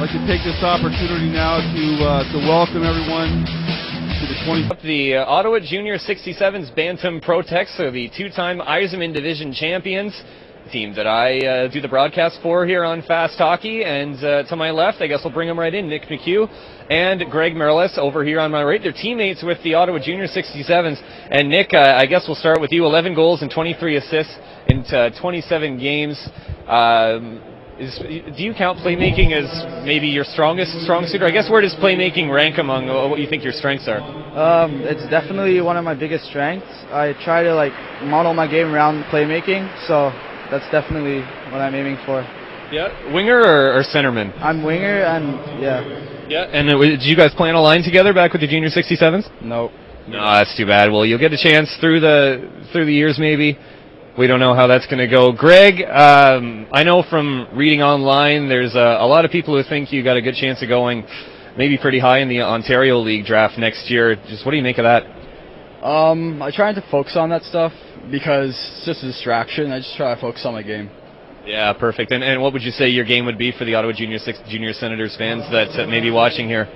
I'd like to take this opportunity now to welcome everyone to the 20th. The Ottawa Junior 67's Bantam Protex are the two-time Eiserman Division champions, the team that I do the broadcast for here on Fast Hockey. And to my left, I guess we'll bring them right in, Nick McHugh and Greg Merlis over here on my right. They're teammates with the Ottawa Junior 67s. And Nick, I guess we'll start with you. 11 goals and 23 assists in 27 games. Do you count playmaking as maybe your strong suit? Or I guess where does playmaking rank among what you think your strengths are? It's definitely one of my biggest strengths. I try to model my game around playmaking, so that's definitely what I'm aiming for. Yeah, winger or centerman? I'm winger, and yeah. Yeah, and did you guys play on a line together back with the Junior 67s? Nope. No, that's too bad. Well, you'll get a chance through the years maybe. We don't know how that's going to go. Greg, I know from reading online, there's a lot of people who think you got a good chance of going maybe pretty high in the Ontario League draft next year. Just what do you make of that? I try not to focus on that stuff because it's just a distraction. I just try to focus on my game. Yeah, perfect. And what would you say your game would be for the Ottawa Junior Senators fans that may be watching here?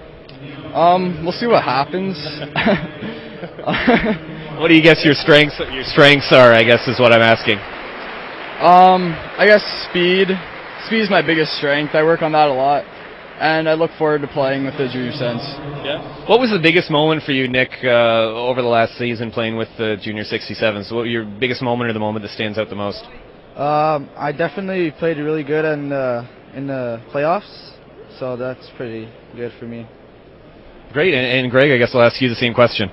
We'll see what happens. What do you guess your strengths are, I guess, is what I'm asking. I guess speed. Speed is my biggest strength. I work on that a lot, and I look forward to playing with the Junior Sens. Yeah. What was the biggest moment for you, Nick, over the last season playing with the Junior 67s? What was your biggest moment or the moment that stands out the most? I definitely played really good in the playoffs, so that's pretty good for me. Great, and Greg, I guess I'll ask you the same question.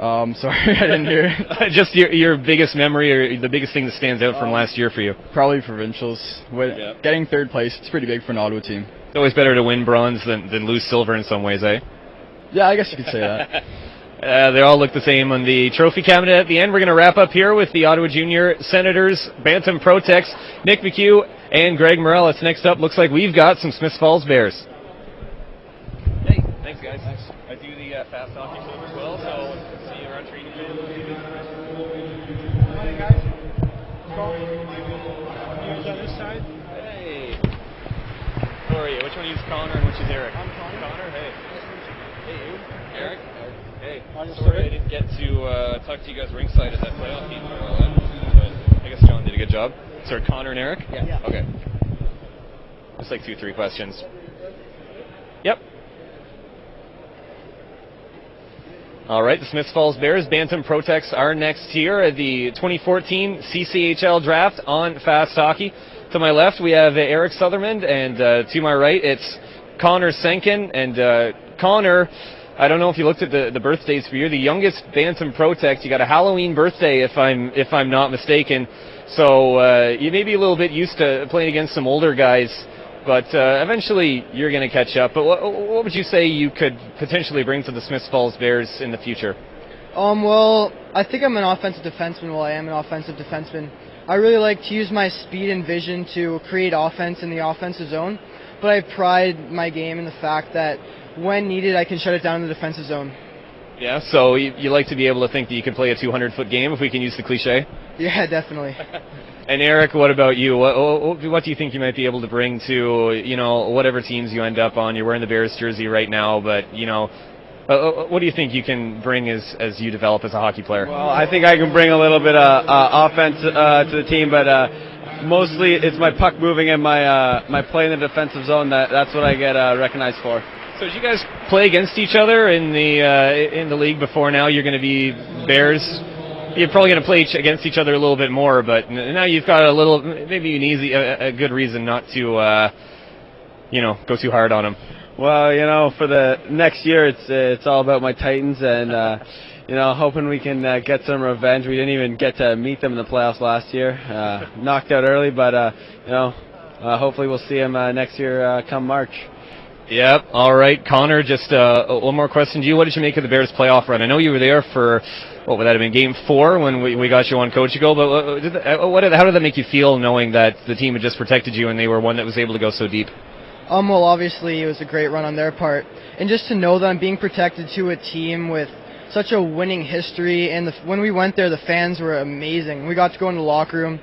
Sorry, I didn't hear it. Just your biggest memory or the biggest thing that stands out from last year for you? Probably provincials. Getting third place, it's pretty big for an Ottawa team. It's always better to win bronze than lose silver in some ways, eh? Yeah, I guess you could say that. They all look the same on the trophy cabinet at the end. We're going to wrap up here with the Ottawa Junior Senators, Bantam Protex, Nick McHugh, and Greg Morales. Next up, looks like we've got some Smiths Falls Bears. Hey, thanks guys. Thanks. I do the Fast Hockey Club as well, so see you around training. Hey guys. Use on this side. Hey. How are you? Which one is Connor and which is Eric? I'm Connor. Connor, hey. Hey, you? Eric? Hey. I'm Sorry I didn't get to talk to you guys ringside at that playoff game for a while, but I guess John did a good job. Sorry, Connor and Eric? Yeah. Okay. Just like 2-3 questions. Yep. All right, the Smiths Falls Bears, Bantam Protex are next here at the 2014 CCHL draft on Fast Hockey. To my left, we have Eric Sutherland, and to my right, it's Connor Senkin. And Connor, I don't know if you looked at the birthdays for you. The youngest Bantam Protex. You got a Halloween birthday, if I'm not mistaken. So you may be a little bit used to playing against some older guys. But eventually you're going to catch up. But what would you say you could potentially bring to the Smiths Falls Bears in the future? Well, I think I'm an offensive defenseman. Well, I am an offensive defenseman. I really like to use my speed and vision to create offense in the offensive zone. But I pride my game in the fact that when needed, I can shut it down in the defensive zone. Yeah, so you like to be able to think that you can play a 200-foot game, if we can use the cliche? Yeah, definitely. And Eric, what about you? What do you think you might be able to bring to, whatever teams you end up on? You're wearing the Bears jersey right now, but, what do you think you can bring as you develop as a hockey player? Well, I think I can bring a little bit of offense to the team, but mostly it's my puck moving and my play in the defensive zone. That's what I get recognized for. So did you guys play against each other in the league before? Now you're going to be Bears. You're probably going to play against each other a little bit more, but now you've got a good reason not to, go too hard on them. Well, for the next year, it's all about my Titans, and hoping we can get some revenge. We didn't even get to meet them in the playoffs last year, knocked out early, but hopefully we'll see them next year come March. Yep. All right, Connor. Just one more question to you. What did you make of the Bears' playoff run? I know you were there for what would that have been, Game 4 when we got you on Coach Ago. But how did that make you feel, knowing that the team had just protected you and they were one that was able to go so deep? Well, obviously it was a great run on their part, and just to know that I'm being protected to a team with such a winning history, and when we went there, the fans were amazing. We got to go in the locker room.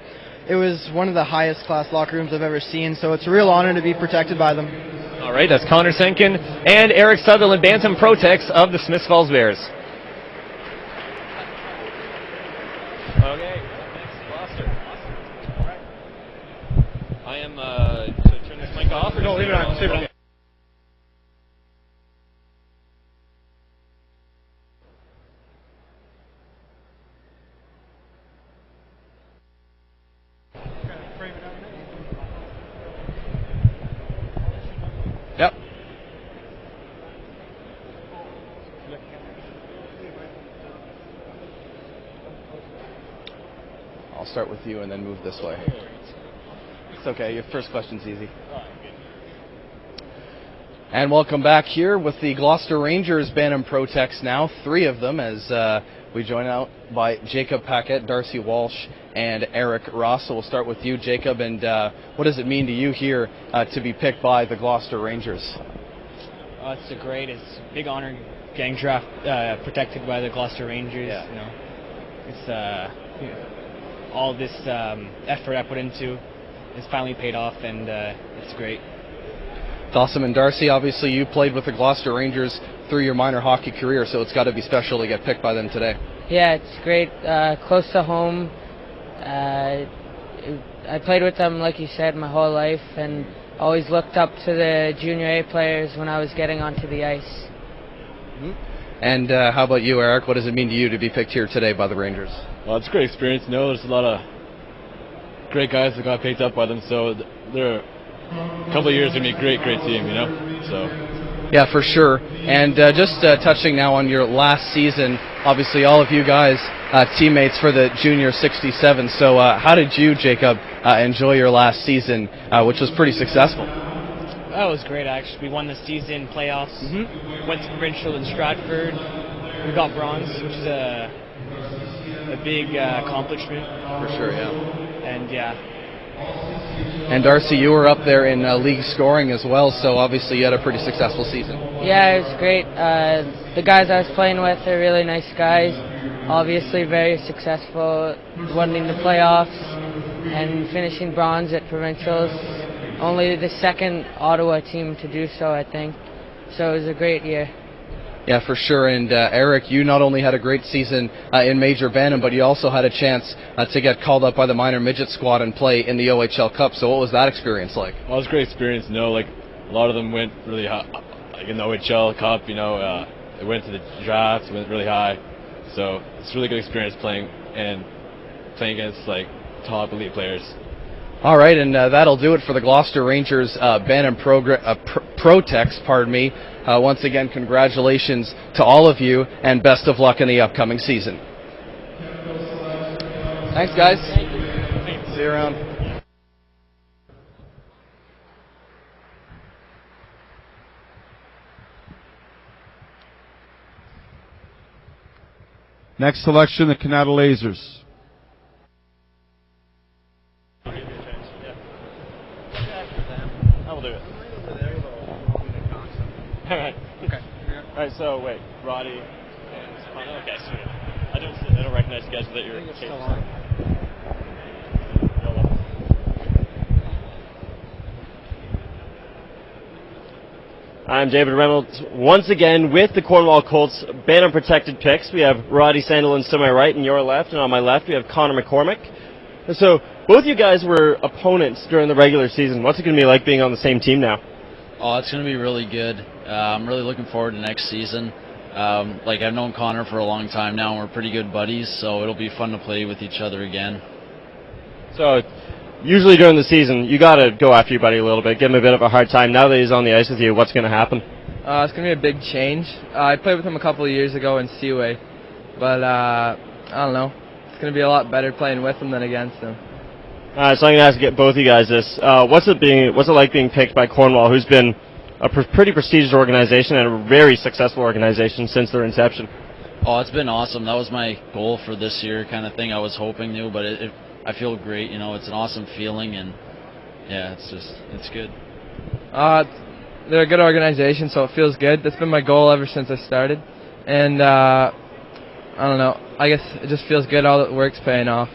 It was one of the highest class locker rooms I've ever seen, so it's a real honor to be protected by them. All right, that's Connor Senkin and Eric Sutherland, Bantam Protex of the Smiths Falls Bears. Okay, next, Gloucester. Awesome. All right. I am to turn this mic off. Or no, leave it on. Leave it on. Yep. I'll start with you and then move this way. It's okay, your first question's easy. And welcome back here with the Gloucester Rangers Bantam Protex now, 3 of them, as we join out by Jacob Paquette, Darcy Walsh, and Eric Ross. So we'll start with you, Jacob, and what does it mean to you here to be picked by the Gloucester Rangers? It's it's a big honor getting draft protected by the Gloucester Rangers. Yeah. You know, it's all this effort I put into is finally paid off, and it's great. It's awesome. And Darcy, obviously you played with the Gloucester Rangers through your minor hockey career, so it's got to be special to get picked by them today. Yeah, it's great. Close to home. I played with them, like you said, my whole life, and always looked up to the junior A players when I was getting onto the ice. Mm-hmm. And how about you, Eric? What does it mean to you to be picked here today by the Rangers? Well, it's a great experience. You know, there's a lot of great guys that got picked up by them, so they're a couple of years going to be a great, great team, you know? So. Yeah, for sure. And just touching now on your last season, obviously all of you guys teammates for the Junior 67. So how did you, Jacob, enjoy your last season, which was pretty successful? That was great, actually. We won the season playoffs, went to provincial in Stratford. We got bronze, which is a big accomplishment. For sure, yeah. And yeah. And Darcy, you were up there in league scoring as well, so obviously you had a pretty successful season. Yeah, it was great. The guys I was playing with are really nice guys. Obviously very successful, winning the playoffs and finishing bronze at provincials. Only the second Ottawa team to do so, I think. So it was a great year. Yeah, for sure. And Eric, you not only had a great season in Major Bantam, but you also had a chance to get called up by the minor midget squad and play in the OHL Cup. So what was that experience like? Well, it was a great experience. You know, like a lot of them went really high, like in the OHL Cup. You know, they went to the draft, went really high. So it's a really good experience playing against like top elite players. All right, and that'll do it for the Gloucester Rangers Bantam Protex, pardon me. Once again, congratulations to all of you, and best of luck in the upcoming season. Thanks, guys. Thank you. See you around. Next selection, the Canada Lasers. I will do it. All right. Okay. All right. So wait, Roddy and Connor. Okay, sweet. I don't recognize you guys that you're. I'm David Reynolds once again with the Cornwall Colts Bantam protected picks. We have Roddy Sandilands to my right and your left, and on my left we have Connor McCormick. And so both you guys were opponents during the regular season. What's it going to be like being on the same team now? Oh, it's going to be really good. I'm really looking forward to next season. I've known Connor for a long time now, and we're pretty good buddies, so it'll be fun to play with each other again. So usually during the season, you got to go after your buddy a little bit, give him a bit of a hard time. Now that he's on the ice with you, what's going to happen? It's going to be a big change. I played with him a couple of years ago in Seaway, but I don't know. It's going to be a lot better playing with him than against him. So I'm going to ask both of you guys this. What's it like being picked by Cornwall, who's been a pretty prestigious organization and a very successful organization since their inception? Oh, it's been awesome. That was my goal for this year, kind of thing. I was hoping to, but I feel great. You know, it's an awesome feeling, and yeah, it's good. They're a good organization, so it feels good. That's been my goal ever since I started, and I don't know. I guess it just feels good. All the work's paying off.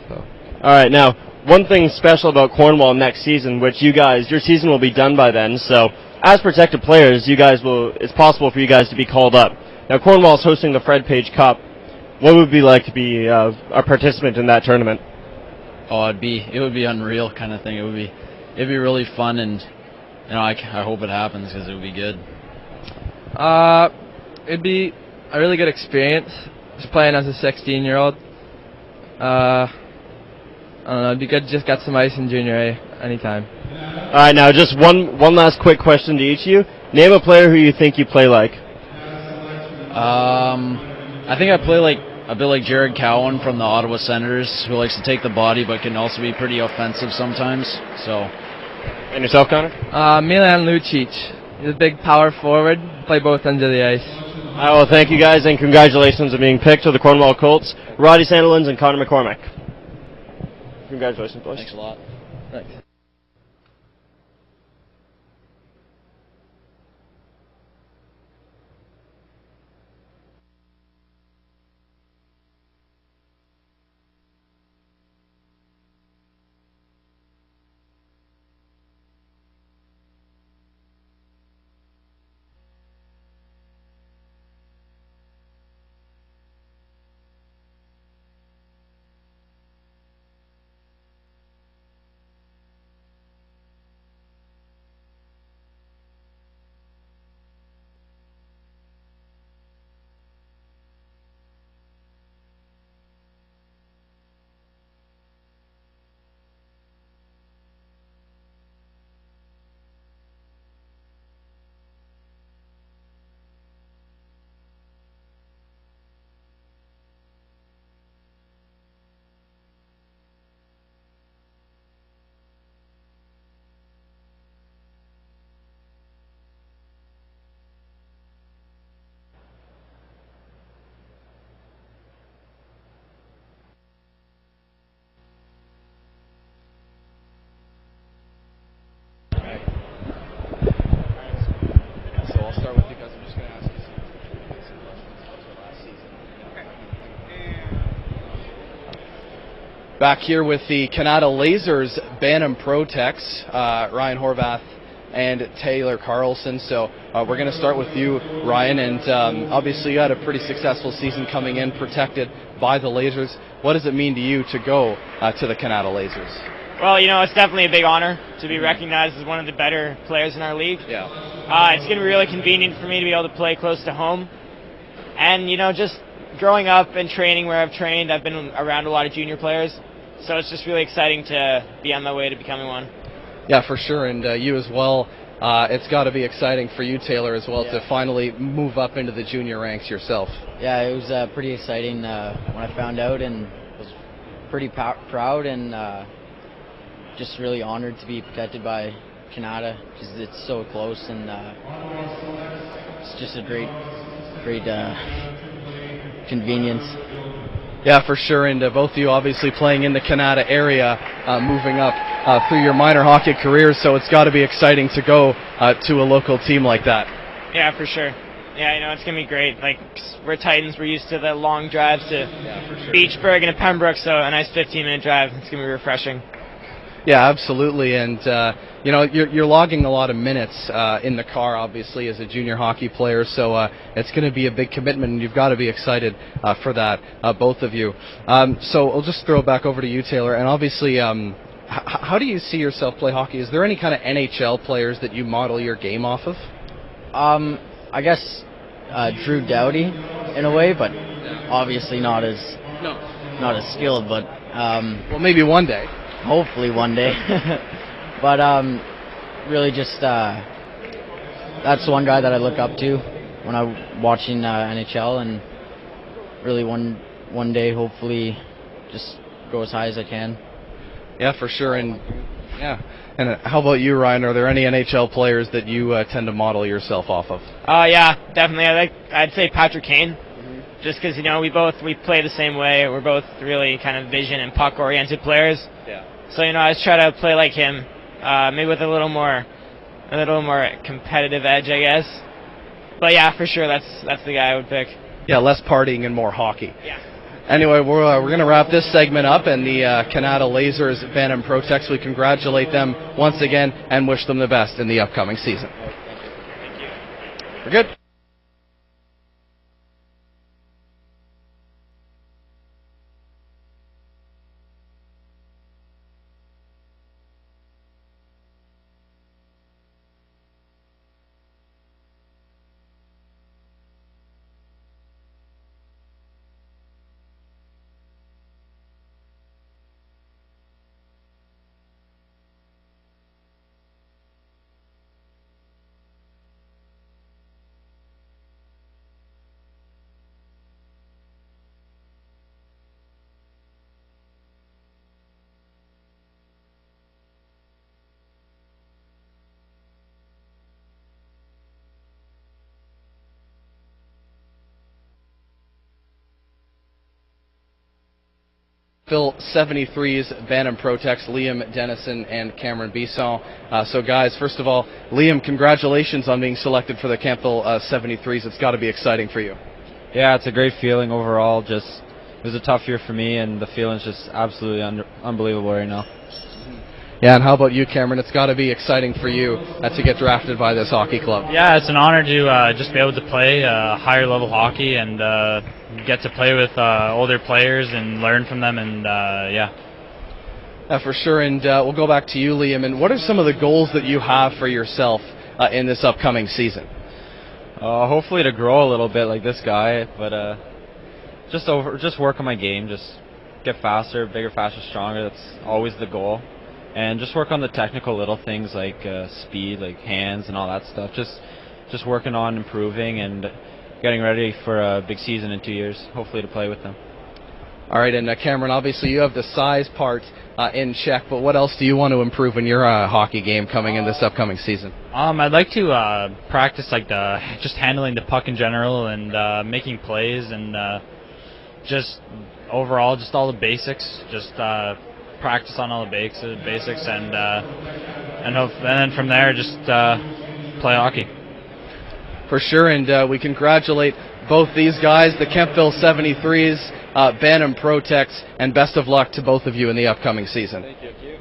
So. All right, now one thing special about Cornwall next season, which your season will be done by then. So as protected players, it's possible for you guys to be called up. Now, Cornwall's hosting the Fred Page Cup. What would it be like to be a participant in that tournament? Oh, it would be unreal kind of thing. It'd be really fun, and I hope it happens because it would be good. It'd be a really good experience just playing as a 16-year-old. I don't know, it'd be good to just get some ice in junior A anytime. All right, now just one last quick question to each of you. Name a player who you think you play like. I think I play a bit like Jared Cowan from the Ottawa Senators, who likes to take the body but can also be pretty offensive sometimes. So. And yourself, Connor? Milan Lucic. He's a big power forward. Play both ends of the ice. All right, well, thank you guys, and congratulations on being picked to the Cornwall Colts. Roddy Sandilands and Connor McCormick. Congratulations, boys. Thanks a lot. Thanks. Back here with the Canada Lasers Bantam Pro Techs, Ryan Horvath and Taylor Carlson. So we're going to start with you, Ryan, and obviously you had a pretty successful season coming in, protected by the Lasers. What does it mean to you to go to the Canada Lasers? Well, it's definitely a big honor to be recognized as one of the better players in our league. Yeah. It's going to be really convenient for me to be able to play close to home. And, just growing up and training where I've trained, I've been around a lot of junior players. So it's just really exciting to be on my way to becoming one. Yeah, for sure, and you as well. It's got to be exciting for you, Taylor, as well, to finally move up into the junior ranks yourself. Yeah, it was pretty exciting when I found out, and was pretty proud and just really honored to be protected by Canada because it's so close, and it's just a great convenience. Yeah, for sure, and both of you obviously playing in the Canada area, moving up through your minor hockey careers, so it's got to be exciting to go to a local team like that. Yeah, for sure. Yeah, it's going to be great. Like, we're Titans, we're used to the long drives to Beachburg and to Pembroke, so a nice 15-minute drive. It's going to be refreshing. Yeah, absolutely, and you're logging a lot of minutes in the car, obviously, as a junior hockey player, so it's going to be a big commitment, and you've got to be excited for that, both of you. So I'll just throw it back over to you, Taylor, and obviously, how do you see yourself play hockey? Is there any kind of NHL players that you model your game off of? I guess Drew Doughty, in a way, but obviously not as skilled, but well, maybe one day. Hopefully one day. But really just that's one guy that I look up to when I'm watching NHL, and really one day hopefully just go as high as I can. Yeah, for sure. And how about you, Ryan? Are there any NHL players that you tend to model yourself off of? Yeah, definitely. I'd say Patrick Kane. Just because, we play the same way. We're both really kind of vision and puck-oriented players. Yeah. So, I just try to play like him, maybe with a little more competitive edge, I guess. But yeah, for sure, that's the guy I would pick. Yeah, less partying and more hockey. Yeah. Anyway, we're going to wrap this segment up, and the Canada Lasers Bantam Pro Techs, we congratulate them once again and wish them the best in the upcoming season. We're good. Phil 73's Bantam Protex, Liam Dennison and Cameron Bisson. So guys, first of all, Liam, congratulations on being selected for the Campbell 73s. It's got to be exciting for you. Yeah, it's a great feeling overall. Just it was a tough year for me, and the feeling's just absolutely unbelievable right now. Yeah, and how about you, Cameron? It's got to be exciting for you to get drafted by this hockey club. Yeah, it's an honor to just be able to play higher level hockey and get to play with older players and learn from them, and yeah. For sure, and we'll go back to you, Liam. And what are some of the goals that you have for yourself in this upcoming season? Hopefully to grow a little bit like this guy, but just work on my game, just get faster, bigger, faster, stronger. That's always the goal. And just work on the technical little things like speed, like hands and all that stuff. Just working on improving and getting ready for a big season in 2 years, hopefully to play with them. All right, and Cameron, obviously you have the size part in check, but what else do you want to improve in your hockey game coming in this upcoming season? I'd like to practice like just handling the puck in general and making plays and just overall just all the basics. Just practice on all the basics and then from there just play hockey. For sure, and we congratulate both these guys, the Kempville 73s, Bantam Protex, and best of luck to both of you in the upcoming season. Thank you.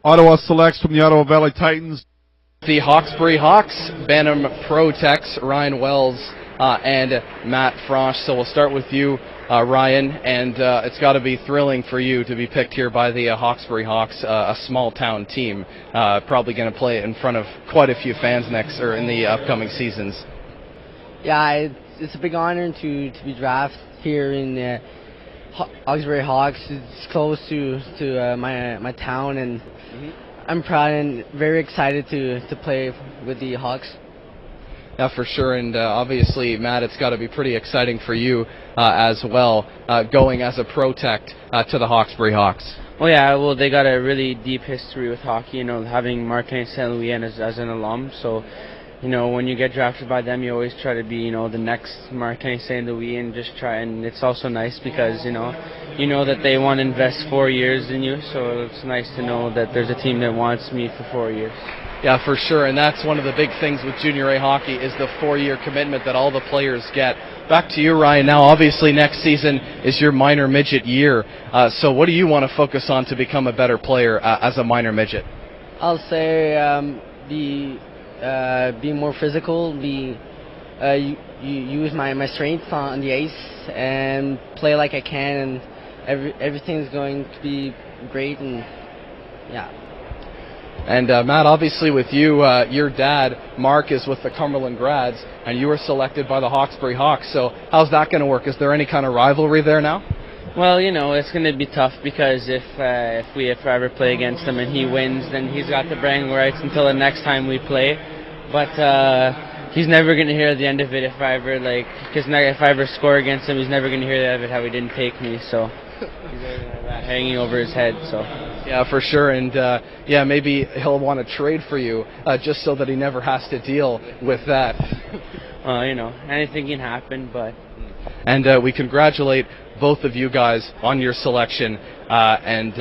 Ottawa selects from the Ottawa Valley Titans. The Hawkesbury Hawks, Bantam Protex, Ryan Wells and Matt Frosch. So we'll start with you, Ryan, and it's got to be thrilling for you to be picked here by the Hawkesbury Hawks, a small town team, probably going to play in front of quite a few fans in the upcoming seasons. Yeah, it's a big honor to be drafted here in the Hawkesbury Hawks. It's close to my town, and I'm proud and very excited to play with the Hawks. Yeah, for sure, and obviously, Matt, it's got to be pretty exciting for you as well, going as a protect to the Hawkesbury Hawks. Well, yeah, they got a really deep history with hockey, having Martin St. Louis as an alum, so when you get drafted by them, you always try to be, the next Martin St. Louis, and just try. And it's also nice because, you know that they want to invest 4 years in you, so it's nice to know that there's a team that wants me for 4 years. Yeah, for sure, and that's one of the big things with Junior A hockey is the 4-year commitment that all the players get. Back to you, Ryan. Now, obviously, next season is your minor midget year. So what do you want to focus on to become a better player as a minor midget? I'll say be more physical, use my strength on the ice and play like I can, and everything's going to be great, and yeah. And Matt, obviously with you, your dad, Mark, is with the Cumberland Grads, and you were selected by the Hawkesbury Hawks, so how's that going to work? Is there any kind of rivalry there now? Well, it's going to be tough because if I ever play against him and he wins, then he's got the bragging rights until the next time we play. But he's never gonna hear the end of it if I ever if I ever score against him, he's never gonna hear the end of it how he didn't take me. So he's always gonna have that hanging over his head. So yeah, for sure. And yeah, maybe he'll want to trade for you just so that he never has to deal with that. you know, anything can happen, but. And we congratulate both of you guys on your selection, and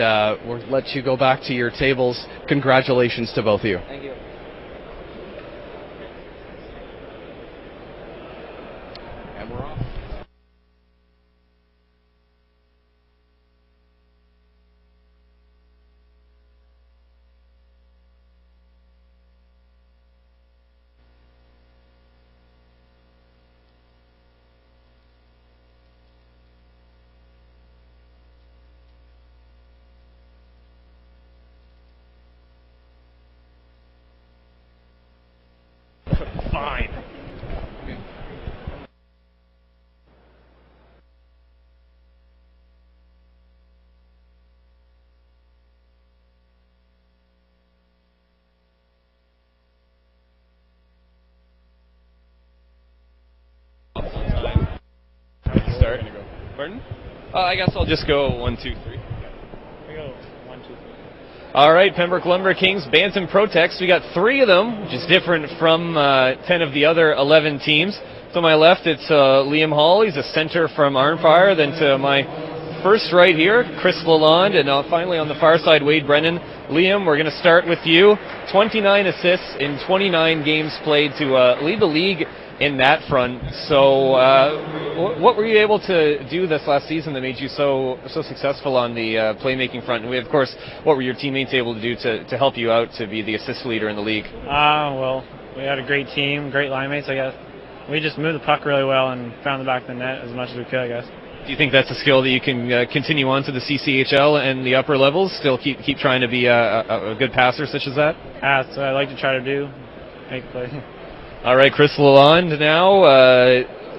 we'll let you go back to your tables. Congratulations to both of you. Thank you. And we're off. Fine. Start. Pardon? I guess I'll just go 1, 2, 3. We go 1, 2, 3. All right, Pembroke Lumber Kings, Bantam Protects. We got 3 of them, which is different from 10 of the other 11 teams. To my left, it's Liam Hall. He's a center from Armfire. Then to my first right here, Chris Lalonde. And finally on the far side, Wade Brennan. Liam, we're going to start with you. 29 assists in 29 games played to lead the league in that front. So what were you able to do this last season that made you so successful on the playmaking front? And of course, what were your teammates able to do to help you out to be the assist leader in the league? Well, we had a great team, great line mates, I guess. We just moved the puck really well and found the back of the net as much as we could, I guess. Do you think that's a skill that you can continue on to the CCHL and the upper levels? Still keep trying to be a good passer such as that? Yeah, that's what I like to try to do, make plays. All right, Chris Lalonde now.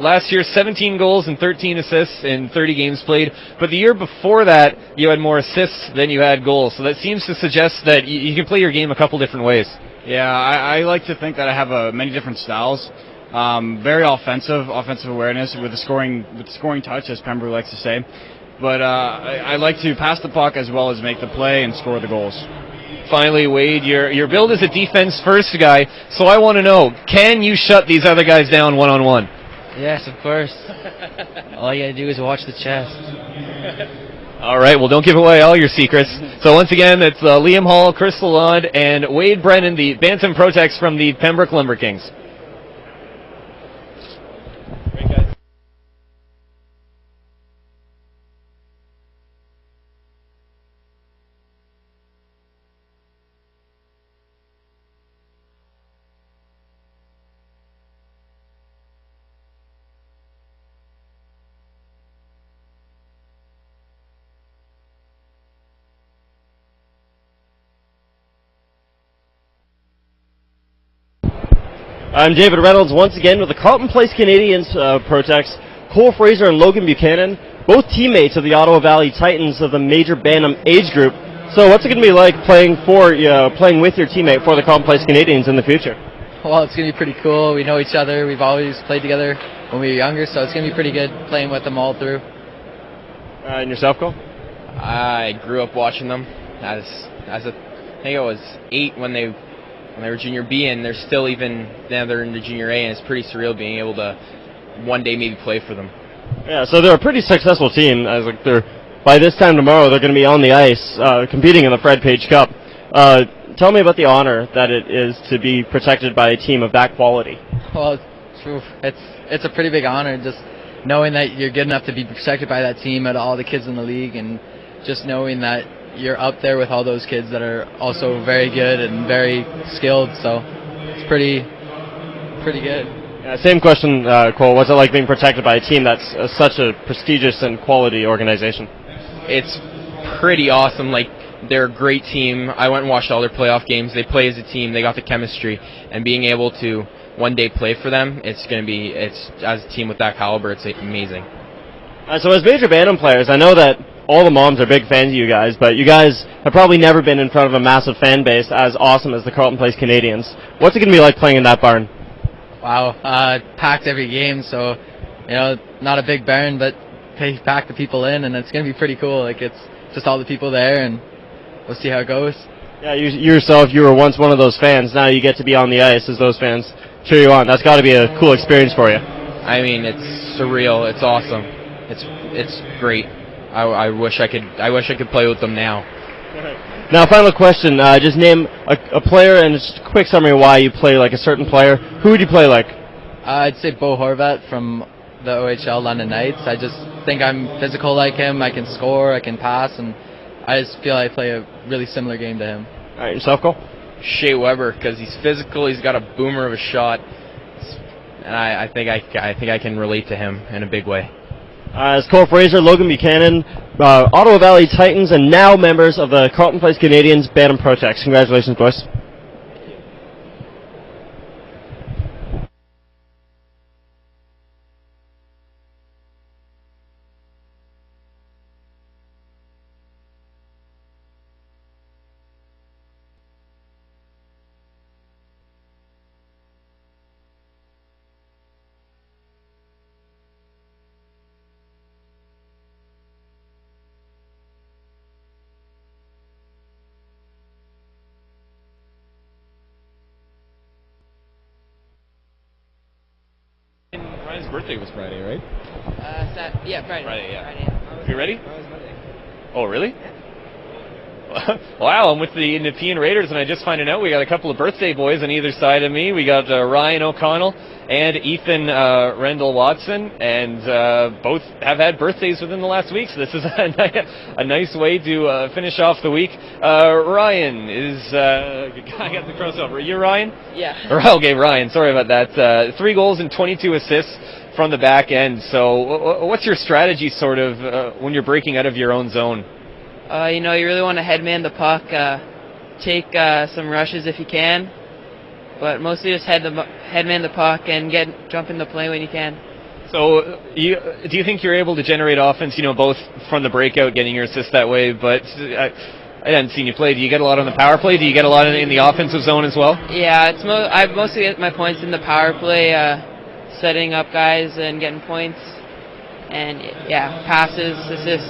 Last year, 17 goals and 13 assists in 30 games played. But the year before that, you had more assists than you had goals. So that seems to suggest that you can play your game a couple different ways. Yeah, I like to think that I have many different styles. Very offensive awareness with the scoring touch, as Pembroke likes to say. But I like to pass the puck as well as make the play and score the goals. Finally, Wade, your build is a defense-first guy, so I want to know, can you shut these other guys down one-on-one? Yes, of course. All you gotta do is watch the chest. All right, well, don't give away all your secrets. So once again, it's Liam Hall, Chris Lalonde, and Wade Brennan, the Bantam Protects from the Pembroke Lumber Kings. Great, guys. I'm David Reynolds once again with the Carleton Place Canadians Protects. Cole Fraser and Logan Buchanan, both teammates of the Ottawa Valley Titans of the Major Bantam age group. So what's it going to be like playing with your teammate for the Carleton Place Canadians in the future? Well, it's going to be pretty cool. We know each other. We've always played together when we were younger, so it's going to be pretty good playing with them all through. And yourself, Cole? I grew up watching them. I think I was 8 when they were junior B, and they're still even now they're in the junior A, and it's pretty surreal being able to one day maybe play for them. Yeah, so they're a pretty successful team. By this time tomorrow, they're going to be on the ice competing in the Fred Page Cup. Tell me about the honor that it is to be protected by a team of that quality. Well, it's a pretty big honor, just knowing that you're good enough to be protected by that team out of all the kids in the league, and just knowing that you're up there with all those kids that are also very good and very skilled. So it's pretty good. Yeah, same question, Cole. What's it like being protected by a team that's such a prestigious and quality organization? It's pretty awesome. Like, they're a great team. I went and watched all their playoff games. They play as a team. They got the chemistry, and being able to one day play for them, it's as a team with that caliber, it's amazing. So as Major Bantam players, I know that all the moms are big fans of you guys, but you guys have probably never been in front of a massive fan base as awesome as the Carleton Place Canadians. What's it going to be like playing in that barn? Wow, packed every game, so not a big barn, but they pack the people in, and it's gonna be pretty cool. Like it's just all the people there, and we'll see how it goes. Yeah, you yourself, you were once one of those fans. Now you get to be on the ice as those fans cheer you on. That's got to be a cool experience for you. I mean, it's surreal. It's awesome. It's great. I wish I could play with them now. Now, final question. Just name a player and just a quick summary of why you play like a certain player. Who would you play like? I'd say Bo Horvat from the OHL London Knights. I just think I'm physical like him. I can score, I can pass, and I just feel I play a really similar game to him. All right, yourself, Cole? Shea Weber, because he's physical, he's got a boomer of a shot, and I think I can relate to him in a big way. As Cole Fraser, Logan Buchanan, Ottawa Valley Titans, and now members of the Carleton Place Canadiens Bantam Protex. Congratulations, boys. Ryan's birthday was Friday, right? Yeah, Friday. Friday, yeah. Friday. You ready? Oh, really? Wow, I'm with the Nepean Raiders, and I just finding out we got a couple of birthday boys on either side of me. We got Ryan O'Connell and Ethan Rendell Watson, and both have had birthdays within the last week, so this is a nice way to finish off the week. Ryan is... I got the crossover. You Ryan? Yeah. Okay, Ryan, sorry about that. 3 goals and 22 assists from the back end. So what's your strategy sort of when you're breaking out of your own zone? You really want to headman the puck, take some rushes if you can, but mostly just headman the puck and jump in the play when you can. So do you think you're able to generate offense, both from the breakout, getting your assists that way, but I haven't seen you play. Do you get a lot on the power play? Do you get a lot in the offensive zone as well? Yeah, I mostly get my points in the power play, setting up guys and getting points, and yeah, passes, assists.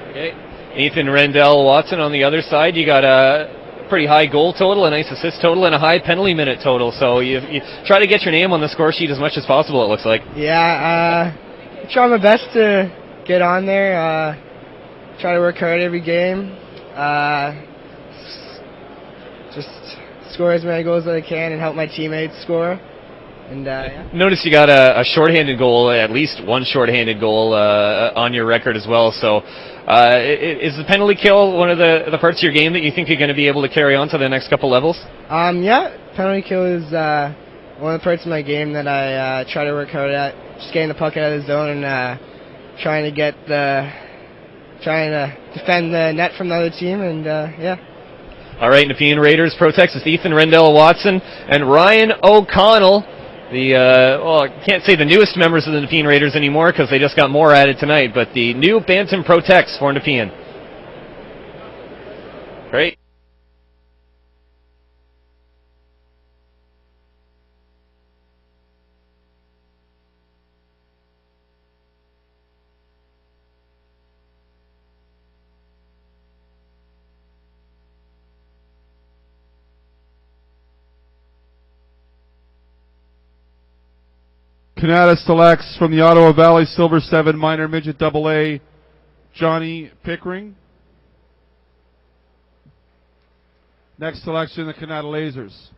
Okay. Ethan Rendell Watson on the other side. You got a pretty high goal total, a nice assist total, and a high penalty minute total. So you try to get your name on the score sheet as much as possible, it looks like. Yeah, try my best to get on there. Try to work hard every game. Just score as many goals as I can and help my teammates score. And yeah. Notice you got a shorthanded goal, at least one shorthanded goal on your record as well. So is the penalty kill one of the parts of your game that you think you're going to be able to carry on to the next couple levels? Yeah, penalty kill is one of the parts of my game that I try to work hard at. Just getting the puck out of the zone and trying to defend the net from the other team, and yeah. All right, Nepean Raiders Pro Texas, Ethan Rendell Watson and Ryan O'Connell. I can't say the newest members of the Nepean Raiders anymore because they just got more added tonight, but the new Bantam Pro Tex for Nepean. Great. Canada selects from the Ottawa Valley Silver 7 Minor Midget AA, Johnny Pickering. Next selection, the Canada Lasers.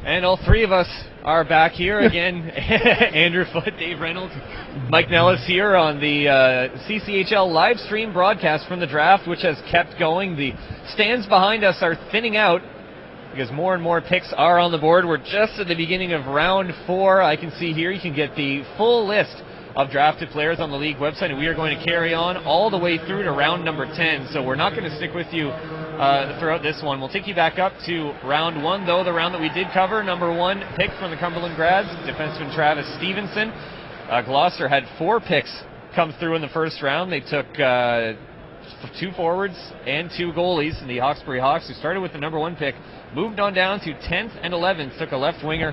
And all three of us are back here again. Andrew Foote, Dave Reynolds, Mike Nellis here on the CCHL live stream broadcast from the draft, which has kept going. The stands behind us are thinning out because more and more picks are on the board. We're just at the beginning of round 4. I can see here you can get the full list of drafted players on the league website, and we are going to carry on all the way through to round number 10. So we're not going to stick with you throughout this one. We'll take you back up to round 1, though, the round that we did cover. Number 1 pick from the Cumberland Grads, defenseman Travis Stevenson. Gloucester had 4 picks come through in the first round. They took 2 forwards and 2 goalies. And the Hawkesbury Hawks, who started with the number 1 pick, moved on down to 10th and 11th, took a left winger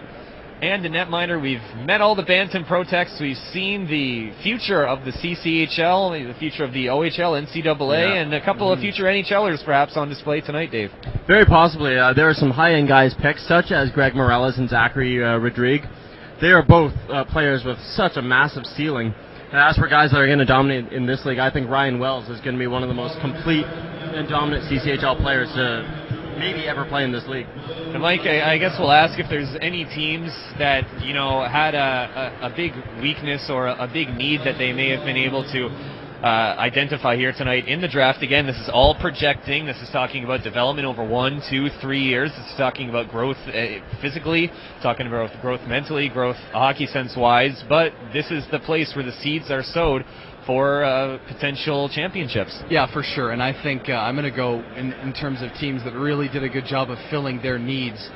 and a netminder. We've met all the Bantam Pro-Techs. We've seen the future of the CCHL, the future of the OHL, NCAA, and a couple of future NHLers perhaps on display tonight, Dave. Very possibly. There are some high-end guys picked, such as Greg Morales and Zachary Rodrigue. They are both players with such a massive ceiling. And as for guys that are going to dominate in this league, I think Ryan Wells is going to be one of the most complete and dominant CCHL players to maybe ever play in this league. And Mike, I guess we'll ask if there's any teams that, you know, had a big weakness or a big need that they may have been able to identify here tonight in the draft. Again, this is all projecting. This is talking about development over 1, 2, 3 years. This is talking about growth physically, talking about growth mentally, growth hockey sense-wise. But this is the place where the seeds are sowed for potential championships. Yeah, for sure. And I think I'm going to go in terms of teams that really did a good job of filling their needs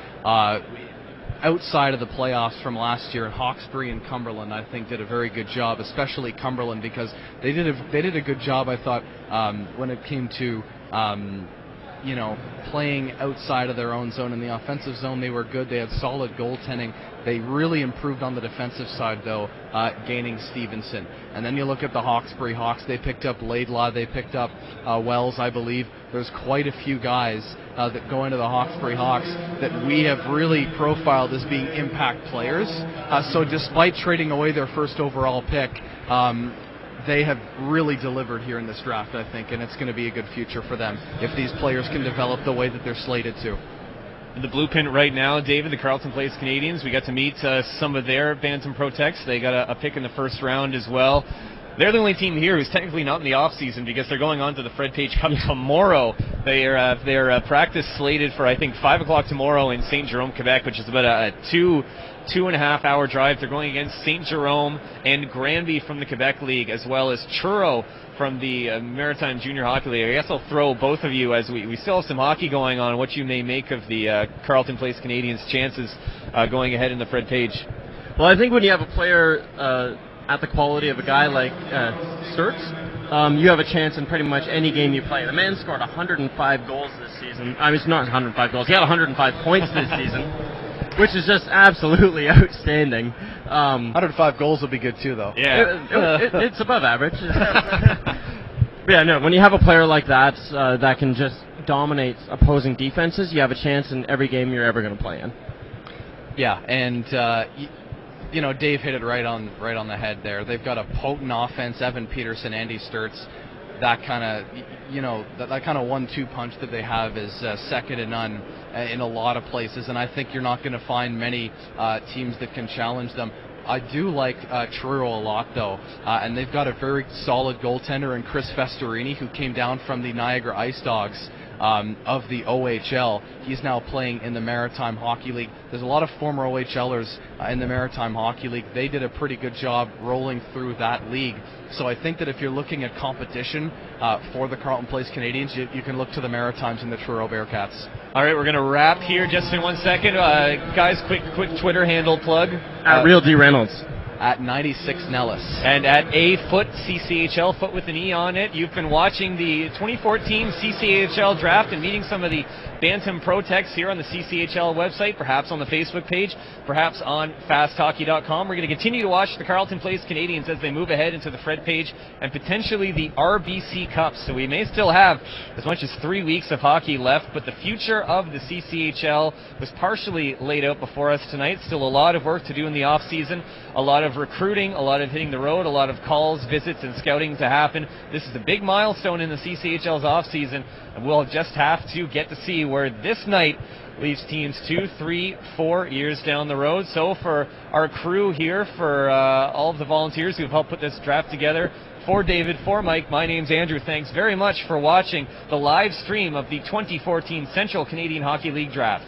outside of the playoffs from last year. Hawkesbury and Cumberland, I think, did a very good job, especially Cumberland, because they did a good job, I thought, when it came to you know, playing outside of their own zone. In the offensive zone, they were good. They had solid goaltending. They really improved on the defensive side, though, gaining Stevenson. And then you look at the Hawkesbury Hawks. They picked up Laidlaw. They picked up Wells, I believe. There's quite a few guys that go into the Hawkesbury Hawks that we have really profiled as being impact players. So despite trading away their first overall pick, they have really delivered here in this draft, I think, and it's going to be a good future for them if these players can develop the way that they're slated to. The blueprint right now, David, the Carleton Place Canadians, we got to meet some of their Bantam Pro-Techs. They got a pick in the first round as well. They're the only team here who's technically not in the off-season because they're going on to the Fred Page Cup tomorrow. Their practice slated for, I think, 5 o'clock tomorrow in St. Jerome, Quebec, which is about a 2.5 hour drive. They're going against St. Jerome and Granby from the Quebec League, as well as Truro from the Maritime Junior Hockey League. I guess I'll throw both of you, as we still have some hockey going on, what you may make of the Carleton Place Canadians' chances going ahead in the Fred Page. Well, I think when you have a player at the quality of a guy like Sturts, you have a chance in pretty much any game you play. The man scored 105 goals this season. I mean, it's not 105 goals. He had 105 points this season, which is just absolutely outstanding. 105 goals would be good, too, though. Yeah. It's above average. But yeah, no, when you have a player like that that can just dominate opposing defenses, you have a chance in every game you're ever going to play in. Yeah, and you know, Dave hit it right on the head there. They've got a potent offense. Evan Peterson, Andy Sturts, that kind of, you know, that kind of 1-2 punch that they have is second to none in a lot of places. And I think you're not going to find many teams that can challenge them. I do like Truro a lot, though, and they've got a very solid goaltender in Chris Festorini, who came down from the Niagara Ice Dogs of the OHL. He's now playing in the Maritime Hockey League. There's a lot of former OHLers in the Maritime Hockey League. They did a pretty good job rolling through that league. So I think that if you're looking at competition for the Carleton Place Canadians, you can look to the Maritimes and the Truro Bearcats. All right, we're going to wrap here just in 1 second. Guys, quick Twitter handle plug. At Real D Reynolds. At 96 Nellis. And at A Foot CCHL, Foot with an E on it. You've been watching the 2014 CCHL draft and meeting some of the Bantam Pro-Techs here on the CCHL website, perhaps on the Facebook page, perhaps on fasthockey.com. We're going to continue to watch the Carleton Place Canadians as they move ahead into the Fred Page and potentially the RBC Cup. So we may still have as much as 3 weeks of hockey left, but the future of the CCHL was partially laid out before us tonight. Still a lot of work to do in the off-season, a lot of recruiting, a lot of hitting the road, a lot of calls, visits, and scouting to happen. This is a big milestone in the CCHL's off-season, and we'll just have to get to see where this night leaves teams 2, 3, 4 years down the road. So for our crew here, for all of the volunteers who have helped put this draft together, for David, for Mike, my name's Andrew. Thanks very much for watching the live stream of the 2014 Central Canadian Hockey League Draft.